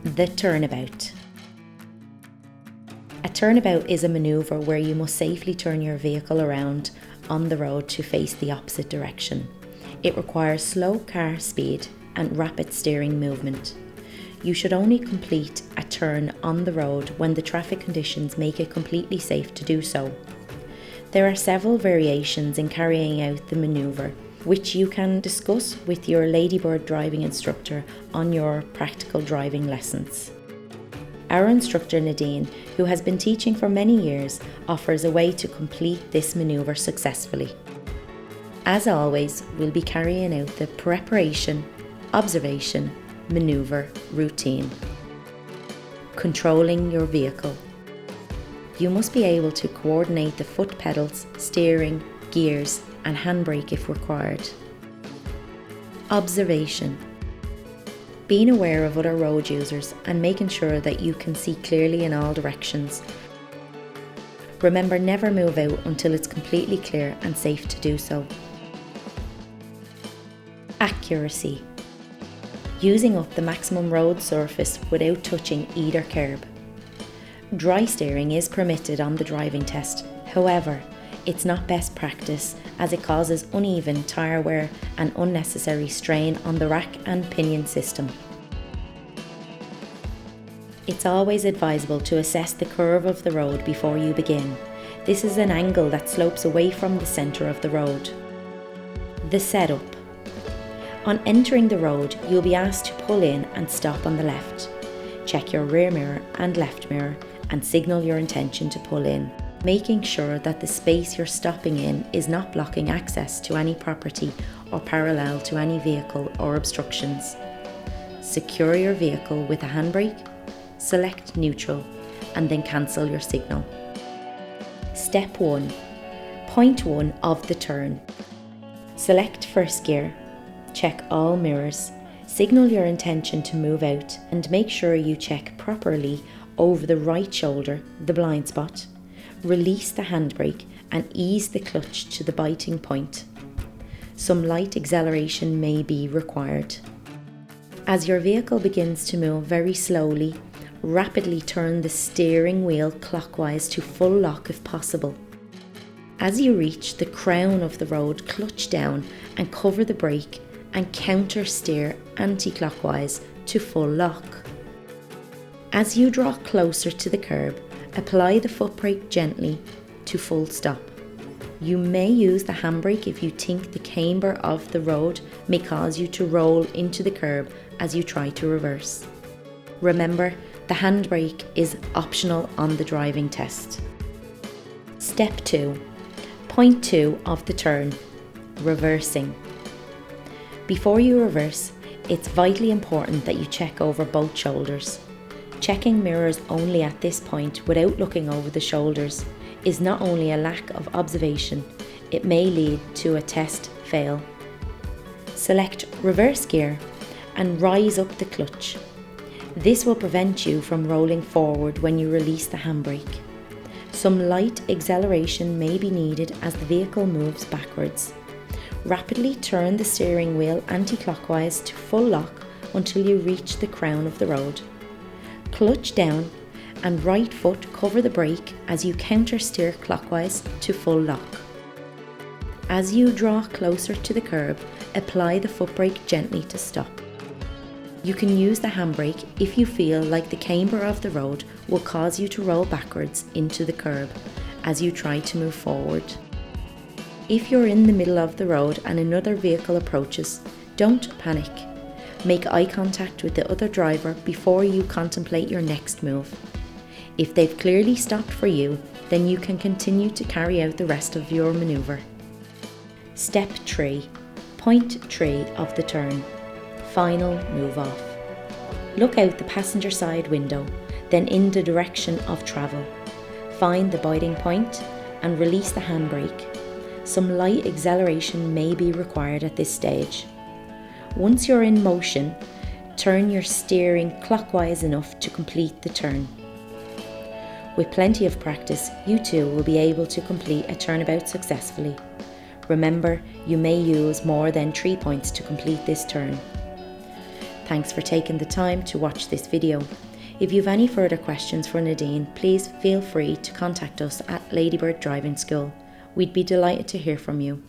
The turnabout. A turnabout is a manoeuvre where you must safely turn your vehicle around on the road to face the opposite direction. It requires slow car speed and rapid steering movement. You should only complete a turn on the road when the traffic conditions make it completely safe to do so. There are several variations in carrying out the manoeuvre, which you can discuss with your Ladybird driving instructor on your practical driving lessons. Our instructor Nadine, who has been teaching for many years, offers a way to complete this manoeuvre successfully. As always, we'll be carrying out the preparation, observation, manoeuvre routine. Controlling your vehicle. You must be able to coordinate the foot pedals, steering, gears, and handbrake if required. Observation. Being aware of other road users and making sure that you can see clearly in all directions. Remember, never move out until it's completely clear and safe to do so. Accuracy. Using up the maximum road surface without touching either curb. Dry steering is permitted on the driving test, however, it's not best practice as it causes uneven tyre wear and unnecessary strain on the rack and pinion system. It's always advisable to assess the curve of the road before you begin. This is an angle that slopes away from the centre of the road. The setup. On entering the road, you'll be asked to pull in and stop on the left. Check your rear mirror and left mirror and signal your intention to pull in, making sure that the space you're stopping in is not blocking access to any property or parallel to any vehicle or obstructions. Secure your vehicle with a handbrake, select neutral, and then cancel your signal. Step 1. Point 1 of the turn. Select first gear. Check all mirrors, signal your intention to move out, and make sure you check properly over the right shoulder, the blind spot. Release the handbrake and ease the clutch to the biting point. Some light acceleration may be required. As your vehicle begins to move very slowly, rapidly turn the steering wheel clockwise to full lock if possible. As you reach the crown of the road, clutch down and cover the brake and counter steer anti-clockwise to full lock. As you draw closer to the curb, apply the foot brake gently to full stop. You may use the handbrake if you think the camber of the road may cause you to roll into the curb as you try to reverse. Remember, the handbrake is optional on the driving test. Step 2. Point 2 of the turn. Reversing. Before you reverse, it's vitally important that you check over both shoulders. Checking mirrors only at this point without looking over the shoulders is not only a lack of observation, it may lead to a test fail. Select reverse gear and rise up the clutch. This will prevent you from rolling forward when you release the handbrake. Some light acceleration may be needed as the vehicle moves backwards. Rapidly turn the steering wheel anti-clockwise to full lock until you reach the crown of the road. Clutch down and right foot cover the brake as you counter steer clockwise to full lock. As you draw closer to the curb, apply the foot brake gently to stop. You can use the handbrake if you feel like the camber of the road will cause you to roll backwards into the curb as you try to move forward. If you're in the middle of the road and another vehicle approaches, don't panic. Make eye contact with the other driver before you contemplate your next move. If they've clearly stopped for you, then you can continue to carry out the rest of your manoeuvre. Step 3. Point 3 of the turn. Final move off. Look out the passenger side window, then in the direction of travel. Find the biting point and release the handbrake. Some light acceleration may be required at this stage. Once you're in motion, turn your steering clockwise enough to complete the turn. With plenty of practice, you too will be able to complete a turnabout successfully. Remember, you may use more than 3 points to complete this turn. Thanks for taking the time to watch this video. If you have any further questions for Nadine, please feel free to contact us at Ladybird Driving School. We'd be delighted to hear from you.